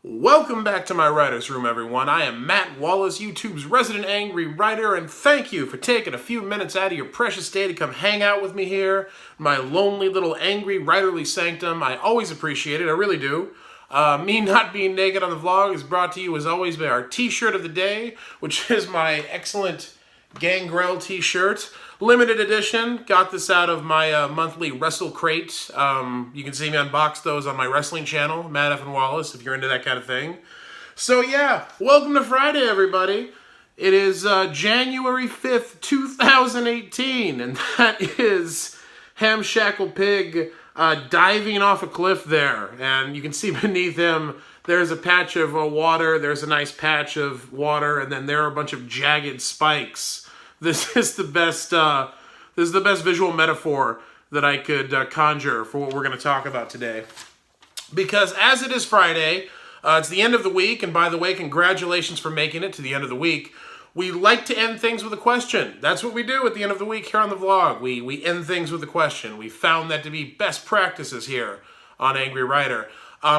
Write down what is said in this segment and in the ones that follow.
Welcome back to my writer's room, everyone. I am Matt Wallace, YouTube's resident angry writer, and thank you for taking a few minutes out of your precious day to come hang out with me here, my lonely little angry writerly sanctum. I always appreciate it, I really do. Me not being naked on the vlog is brought to you, as always, by our t-shirt of the day, which is my excellent Gangrel t-shirt. Limited edition. Got this out of my monthly Wrestle Crate. You can see me unbox those on my wrestling channel, Matt F. and Wallace, if you're into that kind of thing. So yeah, welcome to Friday, everybody. It is January 5th, 2018, and that is Hamshackle Pig diving off a cliff there. And you can see beneath him, there's a patch of water, there's a nice patch of water, and then there are a bunch of jagged spikes. This is the best visual metaphor that I could conjure for what we're going to talk about today. Because as it is Friday, it's the end of the week, and by the way, congratulations for making it to the end of the week. We like to end things with a question. That's what we do at the end of the week here on the vlog. We end things with a question. We found that to be best practices here on Angry Writer.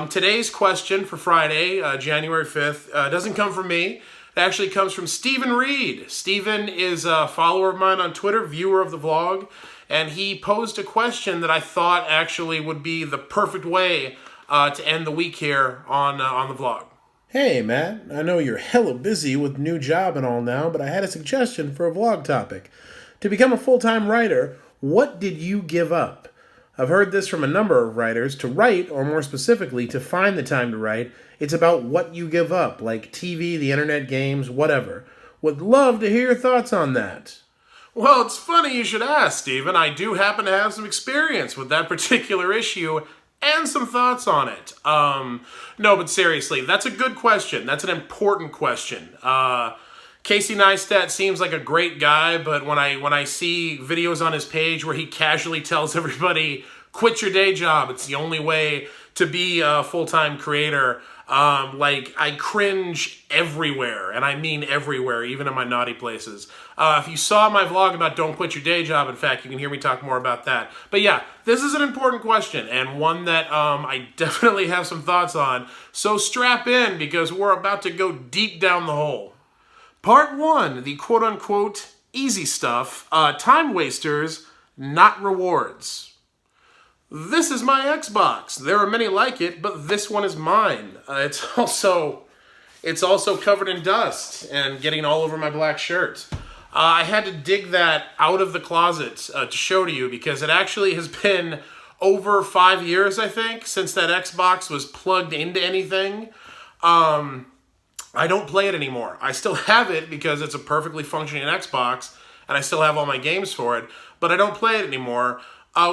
Today's question for Friday, January 5th, doesn't come from me. It actually comes from Stephen Reed. Stephen is a follower of mine on Twitter, viewer of the vlog, and he posed a question that I thought actually would be the perfect way to end the week here on the vlog. Hey, Matt. I know you're hella busy with new job and all now, but I had a suggestion for a vlog topic. To become a full-time writer, what did you give up? I've heard this from a number of writers. To write, or more specifically, to find the time to write, it's about what you give up, like TV, the internet, games, whatever. Would love to hear your thoughts on that. Well, it's funny you should ask, Stephen. I do happen to have some experience with that particular issue and some thoughts on it. No, but seriously, that's a good question. That's an important question. Casey Neistat seems like a great guy, but when I see videos on his page where he casually tells everybody, quit your day job, it's the only way to be a full-time creator, I cringe everywhere, and I mean everywhere, even in my naughty places. If you saw my vlog about don't quit your day job, in fact, you can hear me talk more about that. But yeah, this is an important question, and one that I definitely have some thoughts on, so strap in, because we're about to go deep down the hole. Part 1, the quote-unquote easy stuff, time wasters, not rewards. This is my Xbox. There are many like it, but this one is mine. It's also covered in dust and getting all over my black shirt. I had to dig that out of the closet to show to you because it actually has been over 5 years, I think, since that Xbox was plugged into anything. I don't play it anymore. I still have it because it's a perfectly functioning Xbox, and I still have all my games for it, but I don't play it anymore,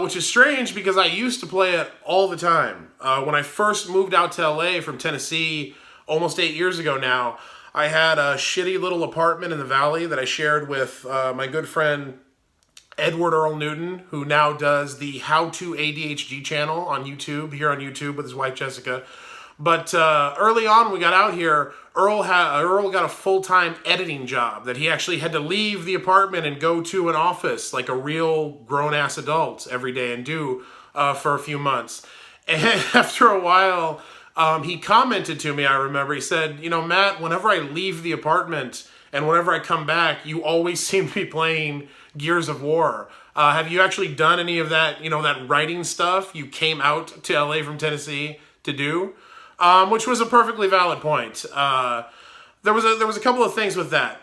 which is strange because I used to play it all the time. When I first moved out to LA from Tennessee almost 8 years ago now, I had a shitty little apartment in the Valley that I shared with my good friend Edward Earl Newton, who now does the How to ADHD channel on YouTube, here on YouTube with his wife Jessica. But early on when we got out here, Earl got a full-time editing job that he actually had to leave the apartment and go to an office like a real grown-ass adult every day and do for a few months. And after a while, he commented to me, I remember, he said, you know, Matt, whenever I leave the apartment and whenever I come back, you always seem to be playing Gears of War. Have you actually done any of that, you know, that writing stuff you came out to LA from Tennessee to do? Which was a perfectly valid point. There was a couple of things with that.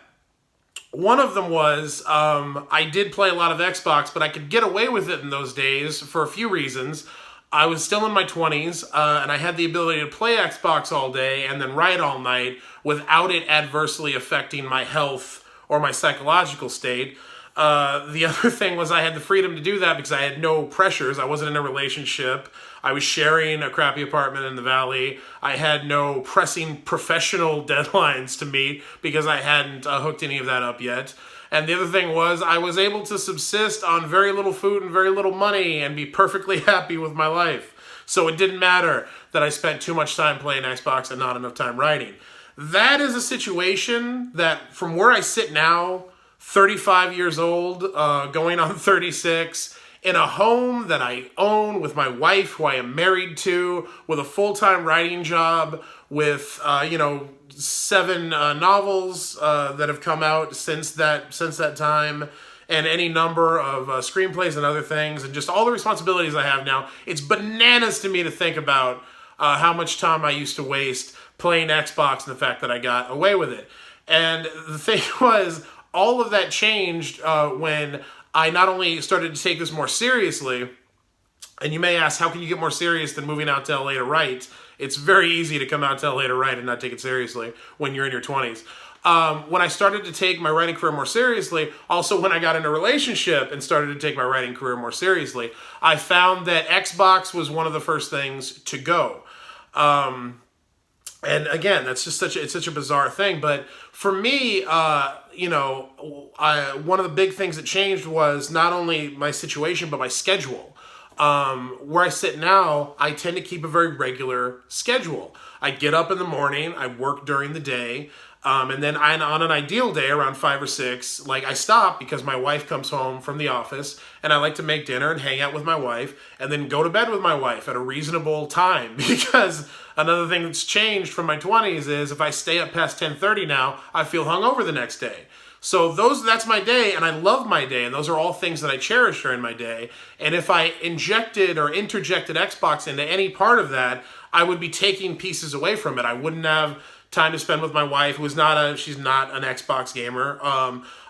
One of them was I did play a lot of Xbox, but I could get away with it in those days for a few reasons. I was still in my 20s, and I had the ability to play Xbox all day and then write all night without it adversely affecting my health or my psychological state. The other thing was I had the freedom to do that because I had no pressures. I wasn't in a relationship. I was sharing a crappy apartment in the Valley. I had no pressing professional deadlines to meet because I hadn't hooked any of that up yet. And the other thing was I was able to subsist on very little food and very little money and be perfectly happy with my life. So it didn't matter that I spent too much time playing Xbox and not enough time writing. That is a situation that from where I sit now, 35 years old, going on 36, in a home that I own with my wife, who I am married to, with a full-time writing job, with 7 novels that have come out since that time, and any number of screenplays and other things, and just all the responsibilities I have now. It's bananas to me to think about how much time I used to waste playing Xbox and the fact that I got away with it. And the thing was, all of that changed when I not only started to take this more seriously, and you may ask, how can you get more serious than moving out to LA to write? It's very easy to come out to LA to write and not take it seriously when you're in your 20s. When I started to take my writing career more seriously, also when I got in a relationship and started to take my writing career more seriously, I found that Xbox was one of the first things to go. And again, that's just it's such a bizarre thing. But for me, one of the big things that changed was not only my situation, but my schedule. Where I sit now, I tend to keep a very regular schedule. I get up in the morning, I work during the day, and then on an ideal day around 5 or 6, I stop because my wife comes home from the office, and I like to make dinner and hang out with my wife, and then go to bed with my wife at a reasonable time. Because another thing that's changed from my 20s is if I stay up past 10:30 now, I feel hungover the next day. So that's my day, and I love my day, and those are all things that I cherish during my day. And if I injected or interjected Xbox into any part of that, I would be taking pieces away from it. I wouldn't have time to spend with my wife, she's not an Xbox gamer.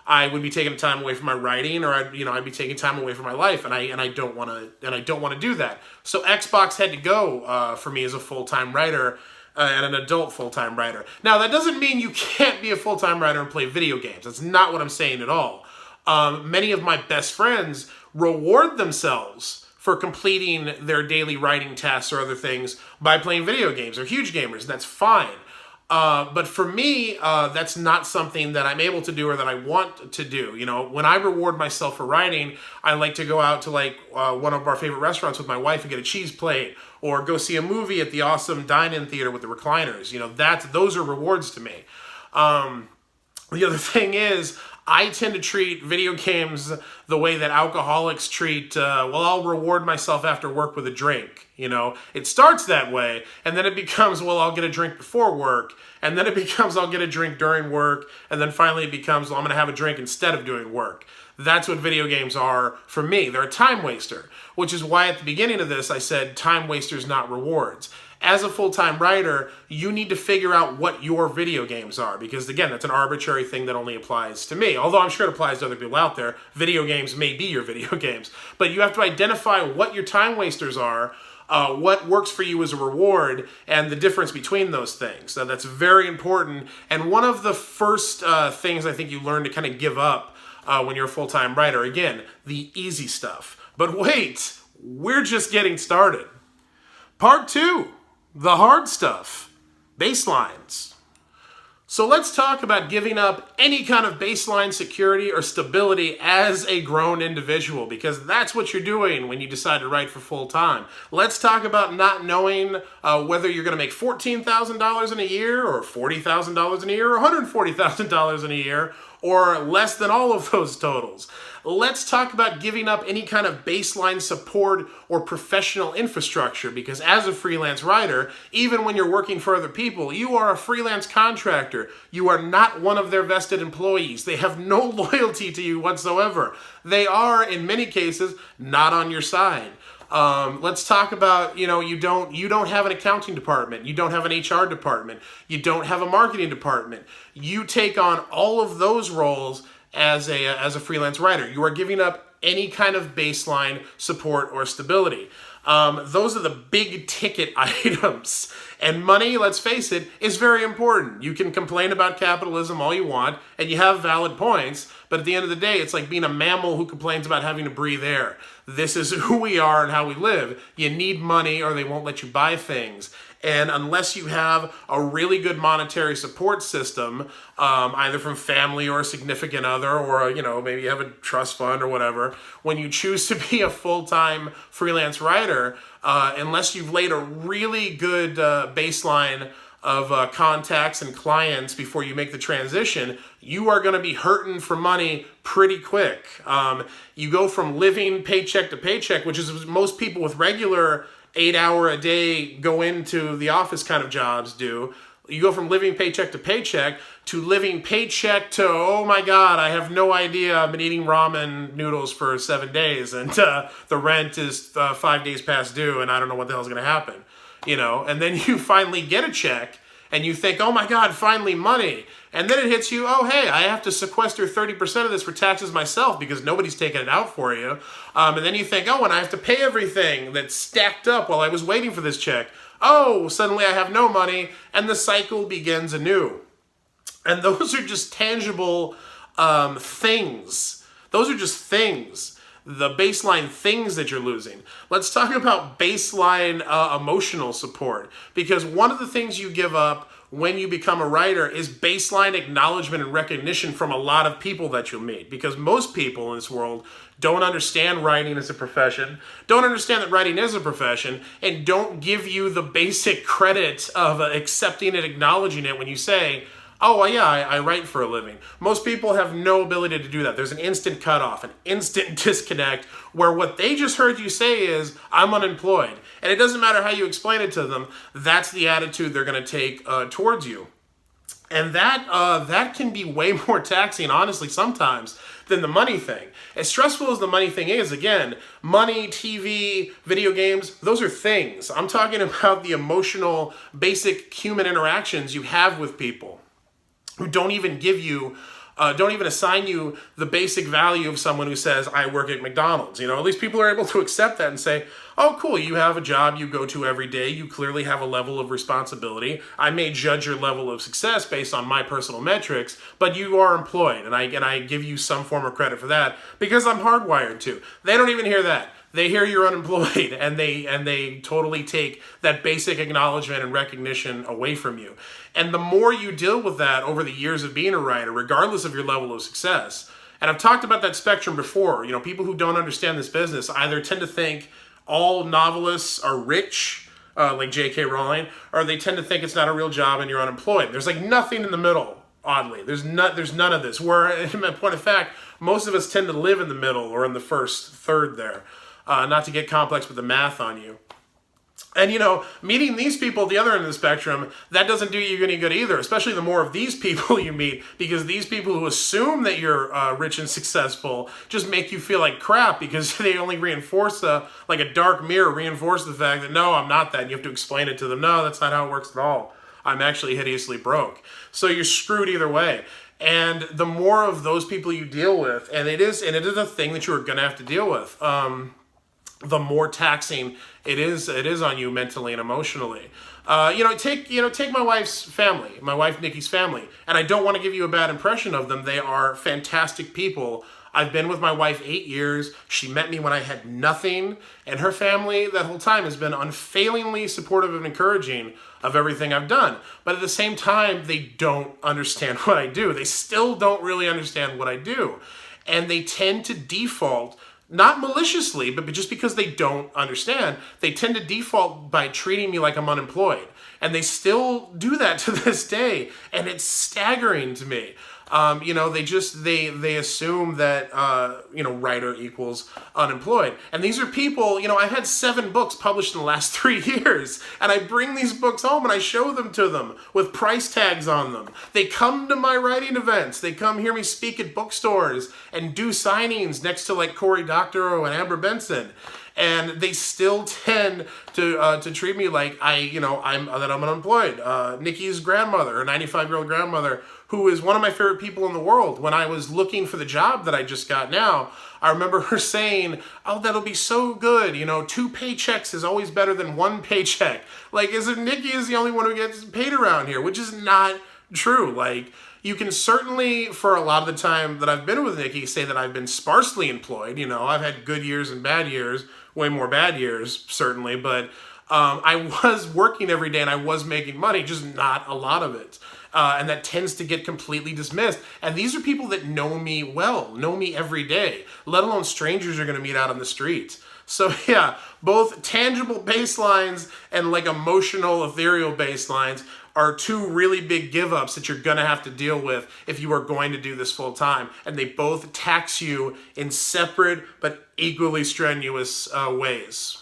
I would be taking time away from my writing, or I'd be taking time away from my life, and I don't want to do that. So Xbox had to go for me as a full-time writer. And an adult full-time writer. Now, that doesn't mean you can't be a full-time writer and play video games. That's not what I'm saying at all. Many of my best friends reward themselves for completing their daily writing tasks or other things by playing video games. They're huge gamers, and that's fine. But for me, that's not something that I'm able to do or that I want to do. When I reward myself for writing, I like to go out to one of our favorite restaurants with my wife and get a cheese plate, or go see a movie at the awesome dine-in theater with the recliners. Those are rewards to me. The other thing is, I tend to treat video games the way that alcoholics treat, I'll reward myself after work with a drink. It starts that way, and then it becomes, I'll get a drink before work, and then it becomes, I'll get a drink during work, and then finally it becomes, I'm going to have a drink instead of doing work. That's what video games are for me. They're a time waster, which is why at the beginning of this I said time wasters, not rewards. As a full-time writer, you need to figure out what your video games are, because again, that's an arbitrary thing that only applies to me. Although I'm sure it applies to other people out there. Video games may be your video games. But you have to identify what your time wasters are, what works for you as a reward, and the difference between those things. So that's very important. And one of the first things I think you learn to kind of give up when you're a full-time writer, again, the easy stuff. But wait, we're just getting started. Part 2, the hard stuff, baselines. So let's talk about giving up any kind of baseline security or stability as a grown individual, because that's what you're doing when you decide to write for full time. Let's talk about not knowing whether you're going to make $14,000 in a year, or $40,000 in a year, or $140,000 in a year, or less than all of those totals. Let's talk about giving up any kind of baseline support or professional infrastructure, because as a freelance writer, even when you're working for other people, you are a freelance contractor. You are not one of their vested employees. They have no loyalty to you whatsoever. They are, in many cases, not on your side. Let's talk about, you don't have an accounting department. You don't have an HR department. You don't have a marketing department. You take on all of those roles as a freelance writer. You are giving up any kind of baseline support or stability. Those are the big ticket items. And money, let's face it, is very important. You can complain about capitalism all you want, and you have valid points, but at the end of the day, it's like being a mammal who complains about having to breathe air. This is who we are and how we live. You need money or they won't let you buy things. And unless you have a really good monetary support system, either from family or a significant other, or maybe you have a trust fund or whatever, when you choose to be a full-time freelance writer, unless you've laid a really good baseline contacts and clients before you make the transition, you are going to be hurting for money pretty quick. You go from living paycheck to paycheck, which is most people with regular 8-hour a day go into the office kind of jobs do. You go from living paycheck to paycheck to living paycheck to, oh my God, I have no idea. I've been eating ramen noodles for 7 days and the rent is 5 days past due and I don't know what the hell's going to happen. And then you finally get a check and you think, oh my God, finally money. And then it hits you, oh, hey, I have to sequester 30% of this for taxes myself because nobody's taking it out for you. And then you think, oh, and I have to pay everything that's stacked up while I was waiting for this check. Oh, suddenly I have no money, and the cycle begins anew. And those are just tangible things. Those are just things. The baseline things that you're losing. Let's talk about baseline emotional support. Because one of the things you give up when you become a writer is baseline acknowledgement and recognition from a lot of people that you'll meet. Because most people in this world don't understand writing as a profession, don't understand that writing is a profession, and don't give you the basic credit of accepting and acknowledging it when you say, oh, well, yeah, I write for a living. Most people have no ability to do that. There's an instant cutoff, an instant disconnect, where what they just heard you say is, I'm unemployed. And it doesn't matter how you explain it to them, that's the attitude they're going to take towards you. And that can be way more taxing, honestly, sometimes, than the money thing. As stressful as the money thing is, again, money, TV, video games, those are things. I'm talking about the emotional, basic human interactions you have with people who don't even assign you the basic value of someone who says, I work at McDonald's. At least people are able to accept that and say, oh, cool, you have a job you go to every day. You clearly have a level of responsibility. I may judge your level of success based on my personal metrics, but you are employed, and I give you some form of credit for that because I'm hardwired to. They don't even hear that. They hear you're unemployed, and they totally take that basic acknowledgement and recognition away from you. And the more you deal with that over the years of being a writer, regardless of your level of success, and I've talked about that spectrum before, people who don't understand this business either tend to think all novelists are rich, like J.K. Rowling, or they tend to think it's not a real job and you're unemployed. There's like nothing in the middle, oddly. There's none of this. Where, in point of fact, most of us tend to live in the middle or in the first third there. Not to get complex with the math on you. And, meeting these people at the other end of the spectrum, that doesn't do you any good either, especially the more of these people you meet, because these people who assume that you're rich and successful just make you feel like crap because they only reinforce, like a dark mirror, reinforce the fact that, no, I'm not that. And you have to explain it to them. No, that's not how it works at all. I'm actually hideously broke. So you're screwed either way. And the more of those people you deal with, and it is a thing that you're going to have to deal with, the more taxing it is on you mentally and emotionally. Take my wife's family, my wife Nikki's family, and I don't want to give you a bad impression of them. They are fantastic people. I've been with my wife 8 years. She met me when I had nothing, and her family that whole time has been unfailingly supportive and encouraging of everything I've done. But at the same time, they don't understand what I do. They still don't really understand what I do. And they tend to default, not maliciously, but just because they don't understand, they tend to default by treating me like I'm unemployed. And they still do that to this day. And it's staggering to me. They assume that, writer equals unemployed. And these are people, I've had 7 books published in the last 3 years. And I bring these books home and I show them to them with price tags on them. They come to my writing events. They come hear me speak at bookstores and do signings next to like Cory Doctorow and Amber Benson. And they still tend to treat me like I'm unemployed. Nikki's grandmother, her 95-year-old grandmother, who is one of my favorite people in the world. When I was looking for the job that I just got now, I remember her saying, oh, that'll be so good. 2 paychecks is always better than 1 paycheck. Like, as if Nikki is the only one who gets paid around here, which is not true. Like, you can certainly, for a lot of the time that I've been with Nikki, say that I've been sparsely employed. I've had good years and bad years, way more bad years, certainly. But I was working every day and I was making money, just not a lot of it. And that tends to get completely dismissed. And these are people that know me well, know me every day, let alone strangers you're going to meet out on the street. So yeah, both tangible baselines and like emotional, ethereal baselines. are two really big give-ups that you're going to have to deal with if you are going to do this full time. And they both tax you in separate but equally strenuous ways.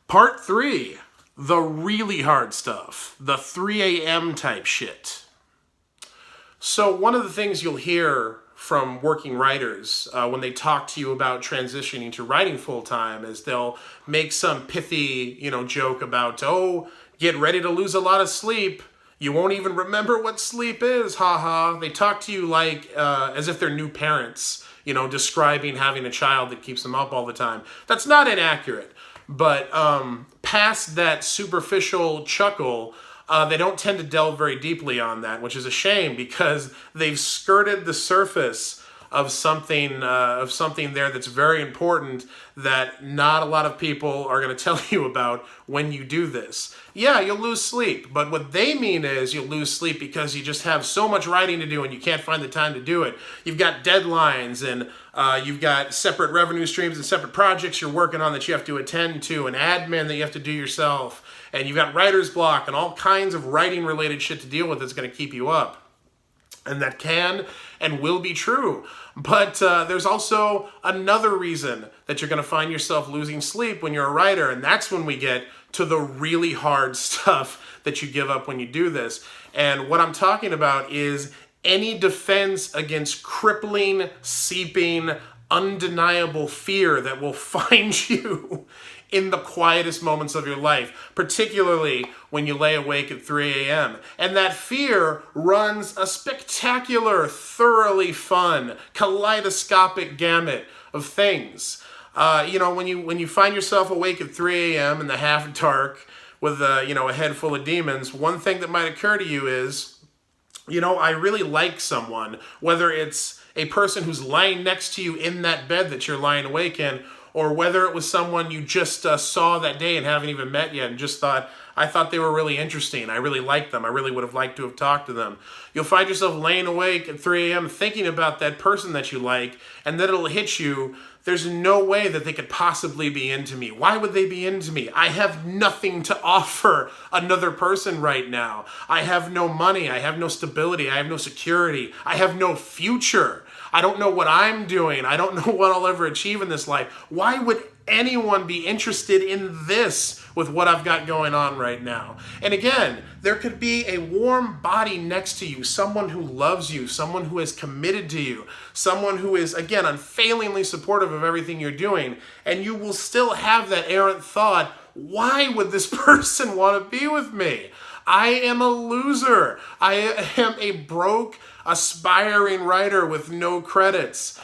Part 3, the really hard stuff, the 3 a.m. type shit. So one of the things you'll hear from working writers when they talk to you about transitioning to writing full-time is they'll make some pithy, joke about, oh, get ready to lose a lot of sleep. You won't even remember what sleep is, haha. They talk to you like as if they're new parents, describing having a child that keeps them up all the time. That's not inaccurate, but past that superficial chuckle, they don't tend to delve very deeply on that, which is a shame because they've skirted the surface of something there that's very important that not a lot of people are going to tell you about when you do this. Yeah, you'll lose sleep, but what they mean is you'll lose sleep because you just have so much writing to do and you can't find the time to do it. You've got deadlines and you've got separate revenue streams and separate projects you're working on that you have to attend to, and admin that you have to do yourself, and you've got writer's block and all kinds of writing related shit to deal with that's going to keep you up. And that can and will be true. But there's also another reason that you're going to find yourself losing sleep when you're a writer, and that's when we get to the really hard stuff that you give up when you do this. And what I'm talking about is any defense against crippling, seeping, undeniable fear that will find you in the quietest moments of your life, particularly when you lay awake at 3 a.m. And that fear runs a spectacular, thoroughly fun, kaleidoscopic gamut of things. When you find yourself awake at 3 a.m. in the half dark with a head full of demons, one thing that might occur to you is, I really like someone, whether it's a person who's lying next to you in that bed that you're lying awake in, or whether it was someone you just saw that day and haven't even met yet and just thought, I thought they were really interesting. I really liked them. I really would have liked to have talked to them. You'll find yourself laying awake at 3 a.m. thinking about that person that you like, and then it'll hit you. There's no way that they could possibly be into me. Why would they be into me? I have nothing to offer another person right now. I have no money. I have no stability. I have no security. I have no future. I don't know what I'm doing. I don't know what I'll ever achieve in this life. Why would anyone be interested in this with what I've got going on right now? And again, there could be a warm body next to you, someone who loves you, someone who is committed to you, someone who is, again, unfailingly supportive of everything you're doing, and you will still have that errant thought, why would this person want to be with me? I am a loser. I am a broke, aspiring writer with no credits.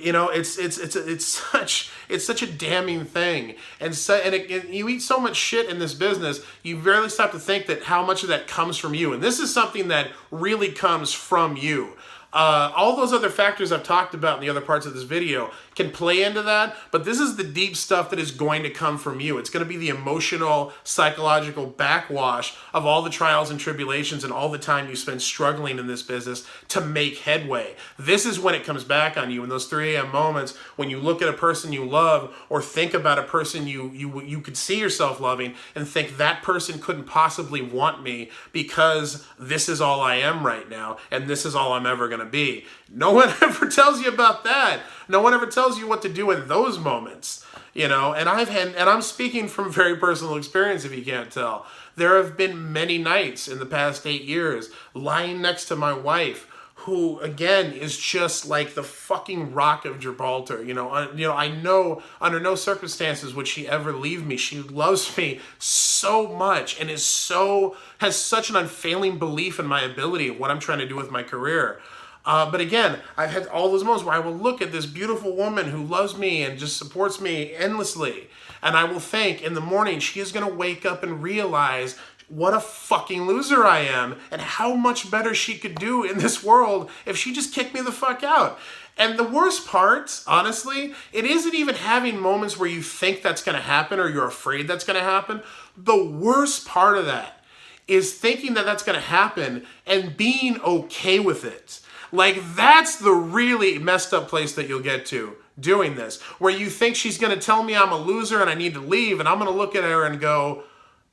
It's such a damning thing, and you eat so much shit in this business, you rarely stop to think that how much of that comes from you, and this is something that really comes from you. All those other factors I've talked about in the other parts of this video can play into that, but this is the deep stuff that is going to come from you. It's going to be the emotional, psychological backwash of all the trials and tribulations and all the time you spend struggling in this business to make headway. This is when it comes back on you in those 3 a.m. moments when you look at a person you love or think about a person you could see yourself loving and think that person couldn't possibly want me because this is all I am right now and this is all I'm ever going to be. No one ever tells you about that. No one ever tells you what to do in those moments, and I'm speaking from very personal experience if you can't tell. There have been many nights in the past 8 years lying next to my wife who, again, is just like the fucking Rock of Gibraltar. I know under no circumstances would she ever leave me. She loves me so much and has such an unfailing belief in my ability and what I'm trying to do with my career. But again, I've had all those moments where I will look at this beautiful woman who loves me and just supports me endlessly. And I will think in the morning, she is going to wake up and realize what a fucking loser I am and how much better she could do in this world if she just kicked me the fuck out. And the worst part, honestly, it isn't even having moments where you think that's going to happen or you're afraid that's going to happen. The worst part of that is thinking that that's going to happen and being okay with it. Like, that's the really messed up place that you'll get to doing this, where you think she's going to tell me I'm a loser and I need to leave, and I'm going to look at her and go,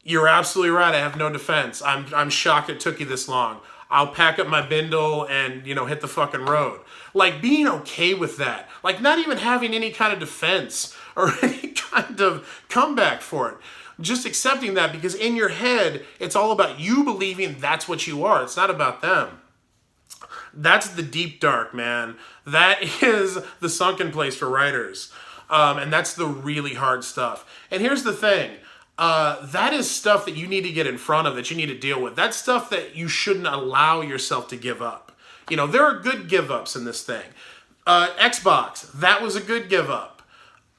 You're absolutely right. I have no defense. I'm shocked it took you this long. I'll pack up my bindle and, hit the fucking road. Like, being okay with that. Like, not even having any kind of defense or any kind of comeback for it. Just accepting that, because in your head, it's all about you believing that's what you are. It's not about them. That's the deep dark, man. That is the sunken place for writers. And that's the really hard stuff. And here's the thing. That is stuff that you need to get in front of, that you need to deal with. That's stuff that you shouldn't allow yourself to give up. There are good give ups in this thing. Xbox, that was a good give up.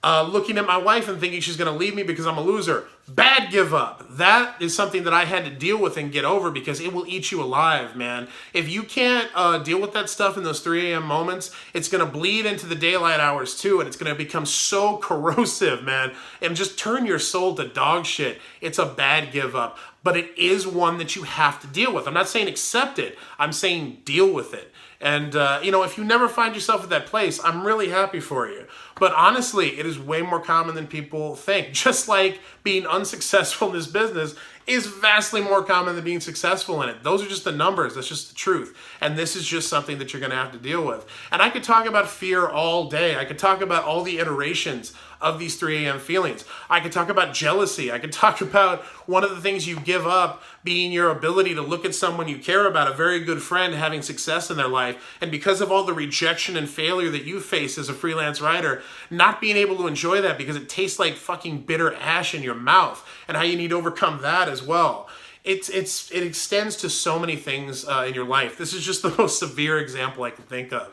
Looking at my wife and thinking she's going to leave me because I'm a loser. Bad give up. That is something that I had to deal with and get over, because it will eat you alive, man. If you can't deal with that stuff in those 3 a.m. moments, it's going to bleed into the daylight hours too, and it's going to become so corrosive, man, and just turn your soul to dog shit. It's a bad give up, but it is one that you have to deal with. I'm not saying accept it. I'm saying deal with it. And, if you never find yourself at that place, I'm really happy for you. But honestly, it is way more common than people think. Just like being unsuccessful in this business is vastly more common than being successful in it. Those are just the numbers. That's just the truth. And this is just something that you're going to have to deal with. And I could talk about fear all day. I could talk about all the iterations of these 3 a.m. feelings. I could talk about jealousy. I could talk about one of the things you give up being your ability to look at someone you care about, a very good friend, having success in their life, and because of all the rejection and failure that you face as a freelance writer, not being able to enjoy that because it tastes like fucking bitter ash in your mouth, and how you need to overcome that as well. It extends to so many things in your life. This is just the most severe example I can think of.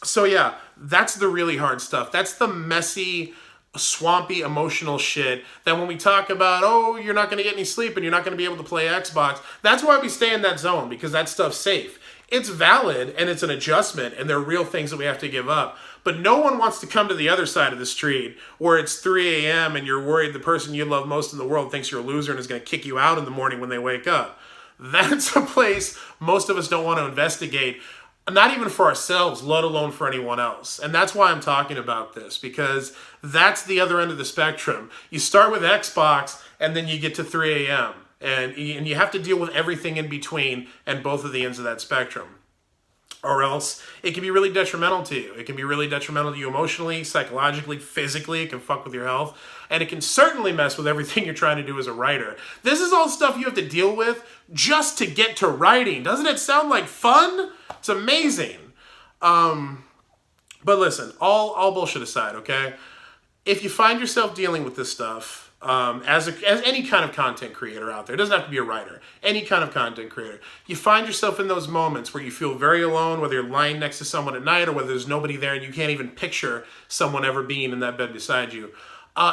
So yeah, that's the really hard stuff. That's the messy, swampy, emotional shit that when we talk about, oh, you're not going to get any sleep and you're not going to be able to play Xbox, that's why we stay in that zone, because that stuff's safe. It's valid and it's an adjustment, and there are real things that we have to give up. But no one wants to come to the other side of the street where it's 3 a.m. and you're worried the person you love most in the world thinks you're a loser and is going to kick you out in the morning when they wake up. That's a place most of us don't want to investigate. Not even for ourselves, let alone for anyone else. And that's why I'm talking about this, because that's the other end of the spectrum. You start with Xbox, and then you get to 3 a.m. And you have to deal with everything in between and both of the ends of that spectrum. Or else it can be really detrimental to you. It can be really detrimental to you emotionally, psychologically, physically. It can fuck with your health. And it can certainly mess with everything you're trying to do as a writer. This is all stuff you have to deal with just to get to writing. Doesn't it sound like fun? It's amazing. But listen, all bullshit aside, okay? If you find yourself dealing with this stuff, as any kind of content creator out there, it doesn't have to be a writer, any kind of content creator, you find yourself in those moments where you feel very alone, whether you're lying next to someone at night or whether there's nobody there and you can't even picture someone ever being in that bed beside you,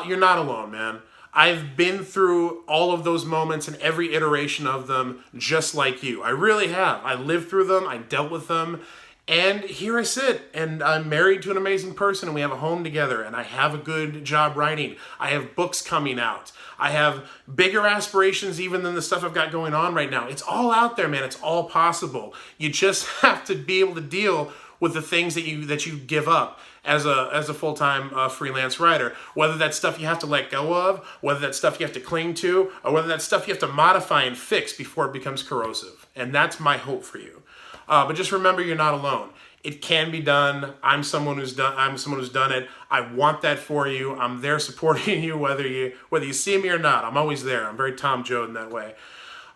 you're not alone, man. I've been through all of those moments and every iteration of them just like you. I really have. I lived through them. I dealt with them. And here I sit, and I'm married to an amazing person, and we have a home together, and I have a good job writing. I have books coming out. I have bigger aspirations even than the stuff I've got going on right now. It's all out there, man. It's all possible. You just have to be able to deal with the things that you give up as a full-time freelance writer. Whether that's stuff you have to let go of, whether that's stuff you have to cling to, or whether that's stuff you have to modify and fix before it becomes corrosive. And that's my hope for you. But just remember, you're not alone. It can be done. I'm someone who's done it. I want that for you. I'm there supporting you, whether you see me or not. I'm always there. I'm very Tom Joad in that way.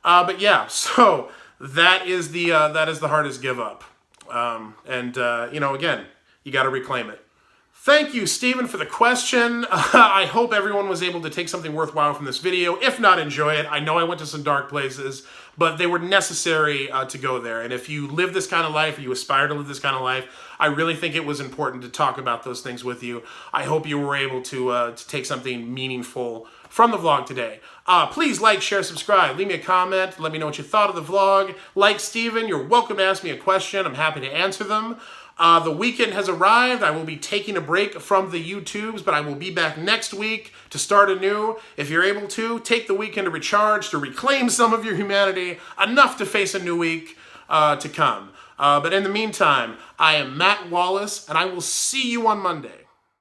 But yeah, so that is the hardest give up. Again, you got to reclaim it. Thank you, Stephen, for the question. I hope everyone was able to take something worthwhile from this video. If not, enjoy it. I know I went to some dark places, but they were necessary to go there. And if you live this kind of life, or you aspire to live this kind of life, I really think it was important to talk about those things with you. I hope you were able to take something meaningful from the vlog today. Please like, share, subscribe. Leave me a comment. Let me know what you thought of the vlog. Like Stephen, you're welcome to ask me a question. I'm happy to answer them. The weekend has arrived. I will be taking a break from the YouTubes, but I will be back next week to start anew. If you're able to, take the weekend to recharge, to reclaim some of your humanity, enough to face a new week to come. But in the meantime, I am Matt Wallace, and I will see you on Monday.